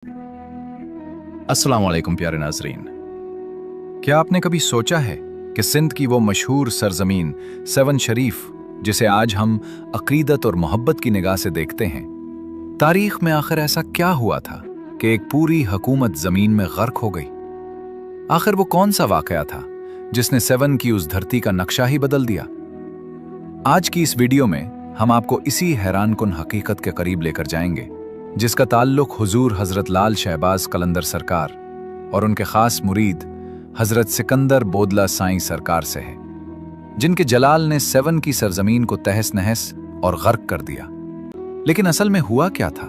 अस्सलाम वालेकुम प्यारे नाजरीन। क्या आपने कभी सोचा है कि सिंध की वो मशहूर सरजमीन सेवन शरीफ, जिसे आज हम अकीदत और मोहब्बत की निगाह से देखते हैं, तारीख में आखिर ऐसा क्या हुआ था कि एक पूरी हुकूमत जमीन में गर्क हो गई? आखिर वो कौन सा वाकया था जिसने सेवन की उस धरती का नक्शा ही बदल दिया? आज की इस वीडियो में हम आपको इसी हैरानकुन हकीकत के करीब लेकर जाएंगे, जिसका ताल्लुक हुजूर हजरत लाल शहबाज कलंदर सरकार और उनके खास मुरीद हजरत सिकंदर बोदला साईं सरकार से है, जिनके जलाल ने सेवन की सरजमीन को तहस नहस और गर्क कर दिया। लेकिन असल में हुआ क्या था?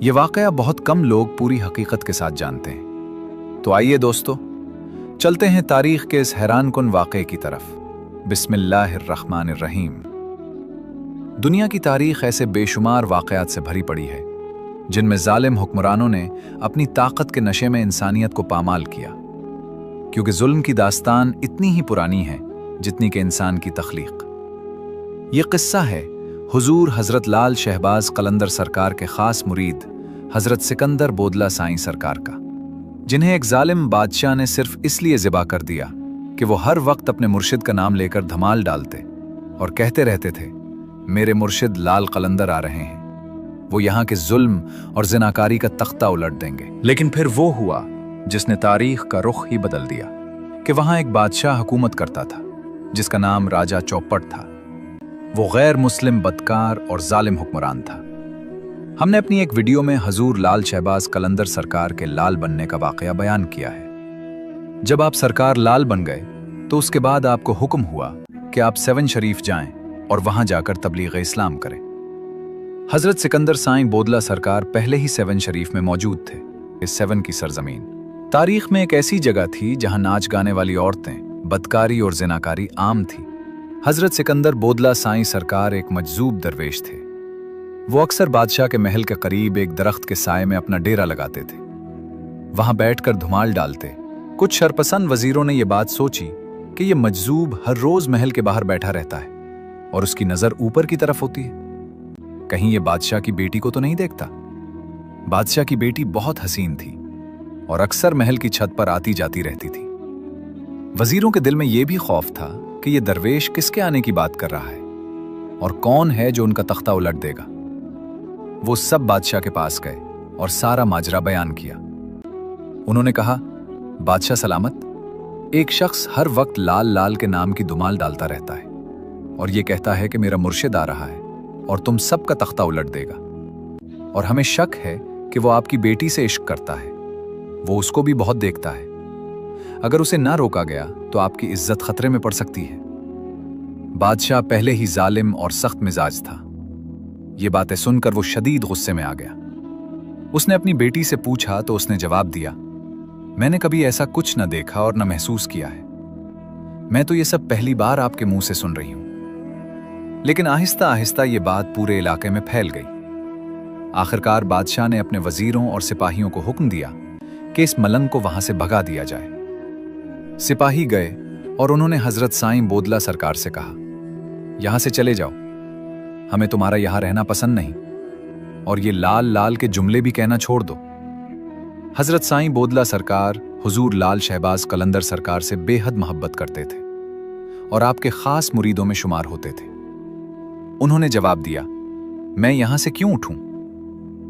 यह वाकया बहुत कम लोग पूरी हकीकत के साथ जानते हैं। तो आइए दोस्तों, चलते हैं तारीख के इस हैरानकुन वाकये की तरफ। बिस्मिल्लाहिर्रहमानिर्रहीम। दुनिया की तारीख ऐसे बेशुमार वाकयात से भरी पड़ी है जिनमें जालिम हुक्मरानों ने अपनी ताकत के नशे में इंसानियत को पामाल किया, क्योंकि जुल्म की दास्तान इतनी ही पुरानी है जितनी कि इंसान की तख्लीक। ये किस्सा है हुजूर हजरत लाल शहबाज कलंदर सरकार के खास मुरीद हजरत सिकंदर बोदला साईं सरकार का, जिन्हें एक जालिम बादशाह ने सिर्फ इसलिए ज़िबा कर दिया कि वो हर वक्त अपने मुर्शिद का नाम लेकर धमाल डालते और कहते रहते थे, मेरे मुर्शिद लाल कलंदर आ रहे हैं, वो यहाँ के जुल्म और जिनाकारी का तख्ता उलट देंगे। लेकिन फिर वो हुआ जिसने तारीख का रुख ही बदल दिया कि वहाँ एक बादशाह हुकूमत करता था जिसका नाम राजा चौपट था। वो गैर मुस्लिम, बदकार और जालिम हुक्मरान था। हमने अपनी एक वीडियो में हजूर लाल शहबाज कलंदर सरकार के लाल बनने का वाकया बयान किया है। जब आप सरकार लाल बन गए तो उसके बाद आपको हुक्म हुआ कि आप सेवन शरीफ जाएं और वहां जाकर तबलीग इस्लाम करें। हजरत सिकंदर साईं बोदला सरकार पहले ही सेवन शरीफ में मौजूद थे। इस सेवन की सरजमीन तारीख में एक ऐसी जगह थी जहां नाच गाने वाली औरतें, बदकारी और जिनाकारी आम थी। हजरत सिकंदर बोदला साईं सरकार एक मजजूब दरवेश थे। वो अक्सर बादशाह के महल के करीब एक दरख्त के साए में अपना डेरा लगाते थे। वहां बैठकर धुमाल डालते। कुछ शरपसंद वजीरों ने यह बात सोची कि यह मजजूब हर रोज महल के बाहर बैठा रहता है और उसकी नजर ऊपर की तरफ होती है, कहीं ये बादशाह की बेटी को तो नहीं देखता। बादशाह की बेटी बहुत हसीन थी और अक्सर महल की छत पर आती जाती रहती थी। वजीरों के दिल में यह भी खौफ था कि यह दरवेश किसके आने की बात कर रहा है और कौन है जो उनका तख्ता उलट देगा। वो सब बादशाह के पास गए और सारा माजरा बयान किया। उन्होंने कहा, बादशाह सलामत, एक शख्स हर वक्त लाल लाल के नाम की धुमाल डालता रहता है और ये कहता है कि मेरा मुर्शिद आ रहा है और तुम सबका तख्ता उलट देगा, और हमें शक है कि वो आपकी बेटी से इश्क करता है। वो उसको भी बहुत देखता है। अगर उसे ना रोका गया तो आपकी इज्जत खतरे में पड़ सकती है। बादशाह पहले ही जालिम और सख्त मिजाज था। ये बातें सुनकर वो शदीद गुस्से में आ गया। उसने अपनी बेटी से पूछा तो उसने जवाब दिया, मैंने कभी ऐसा कुछ न देखा और न महसूस किया है। मैं तो ये सब पहली बार आपके मुंह से सुन रही हूं। लेकिन आहिस्ता आहिस्ता ये बात पूरे इलाके में फैल गई। आखिरकार बादशाह ने अपने वजीरों और सिपाहियों को हुक्म दिया कि इस मलंग को वहां से भगा दिया जाए। सिपाही गए और उन्होंने हजरत साईं बोदला सरकार से कहा, यहां से चले जाओ, हमें तुम्हारा यहां रहना पसंद नहीं, और ये लाल लाल के जुमले भी कहना छोड़ दो। हजरत साईं बोदला सरकार हुजूर लाल शहबाज कलंदर सरकार से बेहद मोहब्बत करते थे और आपके खास मुरीदों में शुमार होते थे। उन्होंने जवाब दिया, मैं यहां से क्यों उठूं?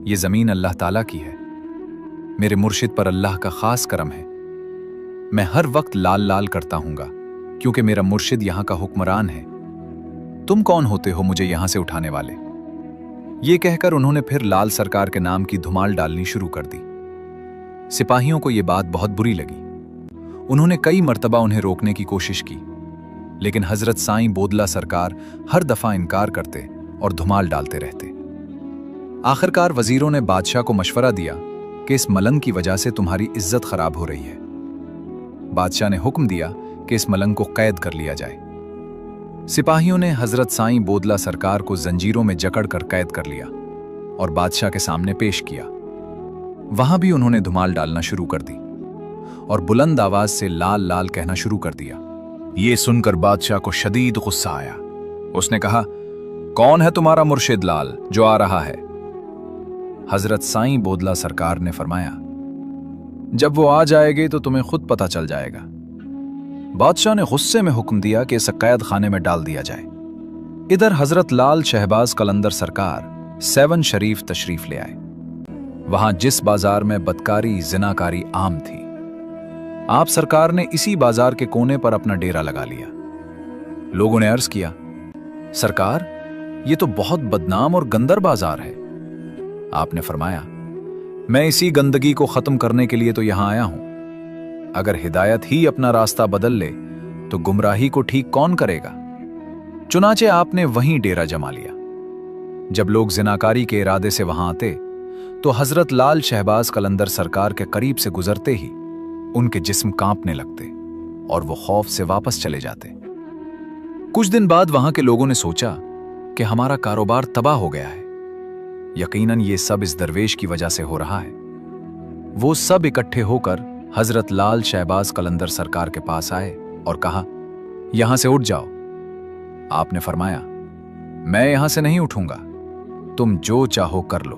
ये जमीन अल्लाह ताला की है। मेरे मुर्शिद पर अल्लाह का खास करम है। मैं हर वक्त लाल लाल करता हूंगा क्योंकि मेरा मुर्शिद यहां का हुक्मरान है। तुम कौन होते हो मुझे यहां से उठाने वाले? ये कहकर उन्होंने फिर लाल सरकार के नाम की धुमाल डालनी शुरू कर दी। सिपाहियों को यह बात बहुत बुरी लगी। उन्होंने कई मर्तबा उन्हें रोकने की कोशिश की, लेकिन हजरत साईं बोदला सरकार हर दफा इनकार करते और धुमाल डालते रहते। आखिरकार वजीरों ने बादशाह को मशवरा दिया कि इस मलंग की वजह से तुम्हारी इज्जत खराब हो रही है। बादशाह ने हुक्म दिया कि इस मलंग को कैद कर लिया जाए। सिपाहियों ने हजरत साईं बोदला सरकार को जंजीरों में जकड़कर कैद कर लिया और बादशाह के सामने पेश किया। वहां भी उन्होंने धुमाल डालना शुरू कर दी और बुलंद आवाज से लाल लाल कहना शुरू कर दिया। ये सुनकर बादशाह को शदीद गुस्सा आया। उसने कहा, कौन है तुम्हारा मुर्शिद लाल जो आ रहा है? हजरत साईं बोदला सरकार ने फरमाया, जब वो आ जाएंगे तो तुम्हें खुद पता चल जाएगा। बादशाह ने गुस्से में हुक्म दिया कि इसे कैद खाने में डाल दिया जाए। इधर हजरत लाल शहबाज कलंदर सरकार 7 शरीफ तशरीफ ले आए। वहां जिस बाजार में बदकारी जिनाकारी आम थी, आप सरकार ने इसी बाजार के कोने पर अपना डेरा लगा लिया। लोगों ने अर्ज किया, सरकार, ये तो बहुत बदनाम और गंदर बाजार है। आपने फरमाया, मैं इसी गंदगी को खत्म करने के लिए तो यहां आया हूं। अगर हिदायत ही अपना रास्ता बदल ले तो गुमराही को ठीक कौन करेगा। चुनाचे आपने वहीं डेरा जमा लिया। जब लोग जिनाकारी के इरादे से वहां आते तो हजरत लाल शहबाज कलंदर सरकार के करीब से गुजरते ही उनके जिस्म कांपने लगते और वो खौफ से वापस चले जाते। कुछ दिन बाद वहां के लोगों ने सोचा कि हमारा कारोबार तबाह हो गया है, यकीनन ये सब इस दरवेश की वजह से हो रहा है। वो सब इकट्ठे होकर हजरत लाल शहबाज कलंदर सरकार के पास आए और कहा, यहां से उठ जाओ। आपने फरमाया, मैं यहां से नहीं उठूंगा, तुम जो चाहो कर लो।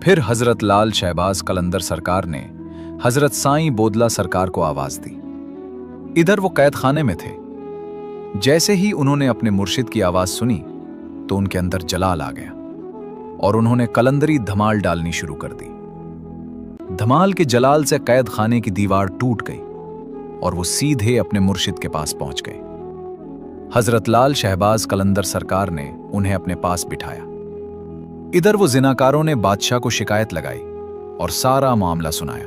फिर हजरत लाल शहबाज कलंदर सरकार ने हजरत साईं बोदला सरकार को आवाज दी। इधर वो कैद खाने में थे। जैसे ही उन्होंने अपने मुर्शिद की आवाज सुनी तो उनके अंदर जलाल आ गया और उन्होंने कलंदरी धमाल डालनी शुरू कर दी। धमाल के जलाल से कैद खाने की दीवार टूट गई और वो सीधे अपने मुर्शिद के पास पहुंच गए। हजरत लाल शहबाज कलंदर सरकार ने उन्हें अपने पास बिठाया। इधर वो जिनाकारों ने बादशाह को शिकायत लगाई और सारा मामला सुनाया।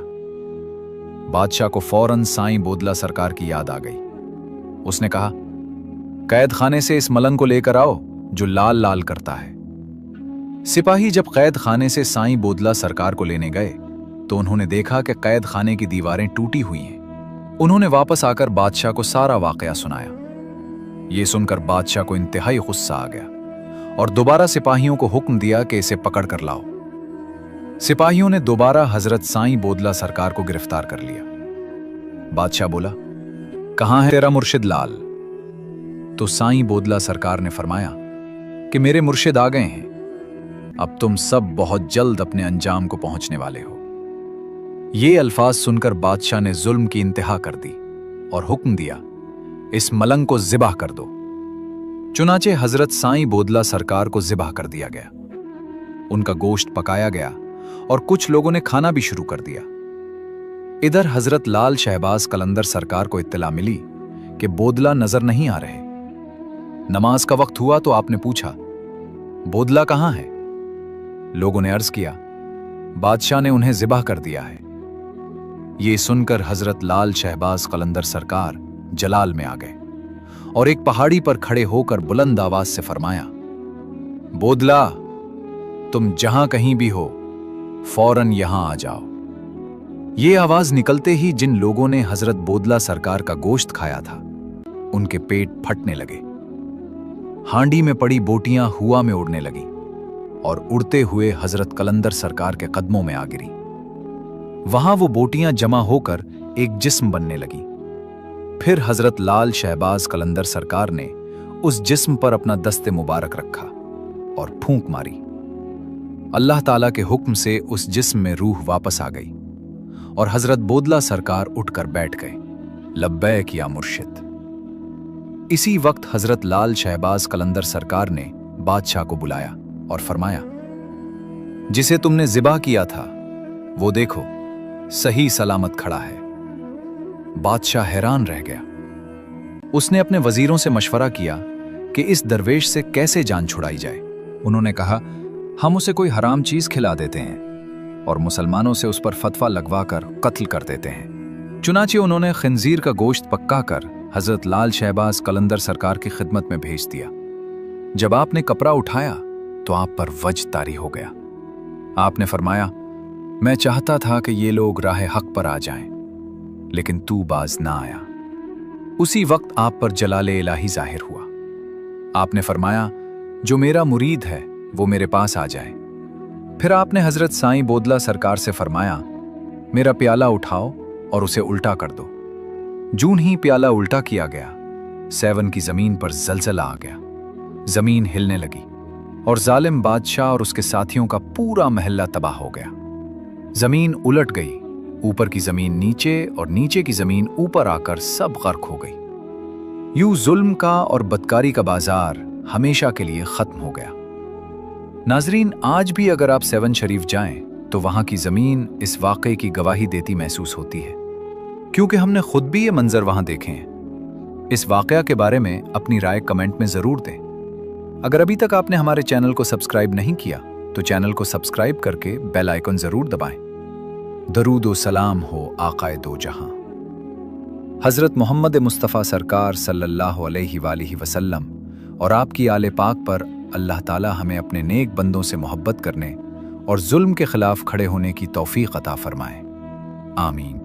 बादशाह को फौरन साईं बोदला सरकार की याद आ गई। उसने कहा, कैद खाने से इस मलंग को लेकर आओ जो लाल लाल करता है। सिपाही जब कैद खाने से साईं बोदला सरकार को लेने गए तो उन्होंने देखा कि कैद खाने की दीवारें टूटी हुई हैं। उन्होंने वापस आकर बादशाह को सारा वाकया सुनाया। ये सुनकर बादशाह को इंतहाई गुस्सा आ गया और दोबारा सिपाहियों को हुक्म दिया कि इसे पकड़ कर लाओ। सिपाहियों ने दोबारा हजरत साईं बोदला सरकार को गिरफ्तार कर लिया। बादशाह बोला, कहां है तेरा मुर्शिद लाल? तो साईं बोदला सरकार ने फरमाया कि मेरे मुर्शिद आ गए हैं, अब तुम सब बहुत जल्द अपने अंजाम को पहुंचने वाले हो। ये अल्फाज सुनकर बादशाह ने जुल्म की इंतहा कर दी और हुक्म दिया, इस मलंग को ज़िबाह कर दो। चुनाचे हजरत साईं बोदला सरकार को ज़िबाह कर दिया गया। उनका गोश्त पकाया गया और कुछ लोगों ने खाना भी शुरू कर दिया। इधर हजरत लाल शहबाज कलंदर सरकार को इत्तला मिली कि बोदला नजर नहीं आ रहे। नमाज का वक्त हुआ तो आपने पूछा, बोदला कहां है? लोगों ने अर्ज किया, बादशाह ने उन्हें ज़िबाह कर दिया है। ये सुनकर हजरत लाल शहबाज कलंदर सरकार जलाल में आ गए और एक पहाड़ी पर खड़े होकर बुलंद आवाज से फरमाया, बोदला, तुम जहां कहीं भी हो फौरन यहां आ जाओ। ये आवाज निकलते ही जिन लोगों ने हजरत बोदला सरकार का गोश्त खाया था उनके पेट फटने लगे। हांडी में पड़ी बोटियां हुआ में उड़ने लगी और उड़ते हुए हजरत कलंदर सरकार के कदमों में आ गिरी। वहां वो बोटियां जमा होकर एक जिस्म बनने लगी। फिर हजरत लाल शहबाज कलंदर सरकार ने उस जिस्म पर अपना दस्ते मुबारक रखा और फूंक मारी। अल्लाह ताला के हुक्म से उस जिस्म में रूह वापस आ गई और हजरत बोदला सरकार उठकर बैठ गए। लब्बैक या मुर्शिद। इसी वक्त हजरत लाल शहबाज कलंदर सरकार ने बादशाह को बुलाया और फरमाया, जिसे तुमने ज़िबाह किया था वो देखो सही सलामत खड़ा है। बादशाह हैरान रह गया। उसने अपने वजीरों से मशवरा किया कि इस दरवेश से कैसे जान छुड़ाई जाए। उन्होंने कहा, हम उसे कोई हराम चीज खिला देते हैं और मुसलमानों से उस पर फतवा लगवा कर कत्ल कर देते हैं। चुनाचे उन्होंने खिंजीर का गोश्त पक्का कर हजरत लाल शहबाज कलंदर सरकार की खिदमत में भेज दिया। जब आपने कपड़ा उठाया तो आप पर वज तारी हो गया। आपने फरमाया, मैं चाहता था कि ये लोग राह हक पर आ जाएं, लेकिन तू बाज ना आया। उसी वक्त आप पर जलाले इलाही जाहिर हुआ। आपने फरमाया, जो मेरा मुरीद है वो मेरे पास आ जाए। फिर आपने हजरत साईं बोदला सरकार से फरमाया, मेरा प्याला उठाओ और उसे उल्टा कर दो। जून ही प्याला उल्टा किया गया, 7 की जमीन पर जलजला आ गया। जमीन हिलने लगी। और जालिम बादशाह और उसके साथियों का पूरा महल्ला तबाह हो गया। जमीन उलट गई, ऊपर की जमीन नीचे और नीचे की जमीन ऊपर आकर सब गर्क हो गई। यूं जुल्म का और बदकारी का बाजार हमेशा के लिए खत्म हो गया। नाजरीन, आज भी अगर आप सेवन शरीफ जाएं तो वहां की जमीन इस वाक़े की गवाही देती महसूस होती है, क्योंकि हमने खुद भी ये मंजर वहां देखे हैं। इस वाक़या के बारे में अपनी राय कमेंट में जरूर दें। अगर अभी तक आपने हमारे चैनल को सब्सक्राइब नहीं किया तो चैनल को सब्सक्राइब करके बेल आइकन जरूर दबाएं। दरूद व सलाम हो आकाए दो जहां, हजरत मोहम्मद मुस्तफ़ा सरकार सल्लल्लाहु अलैहि वसल्लम और आपकी आले पाक पर अल्लाह ताला हमें अपने नेक बंदों से मोहब्बत करने और जुल्म के खिलाफ खड़े होने की तौफीक अता फरमाए। आमीन।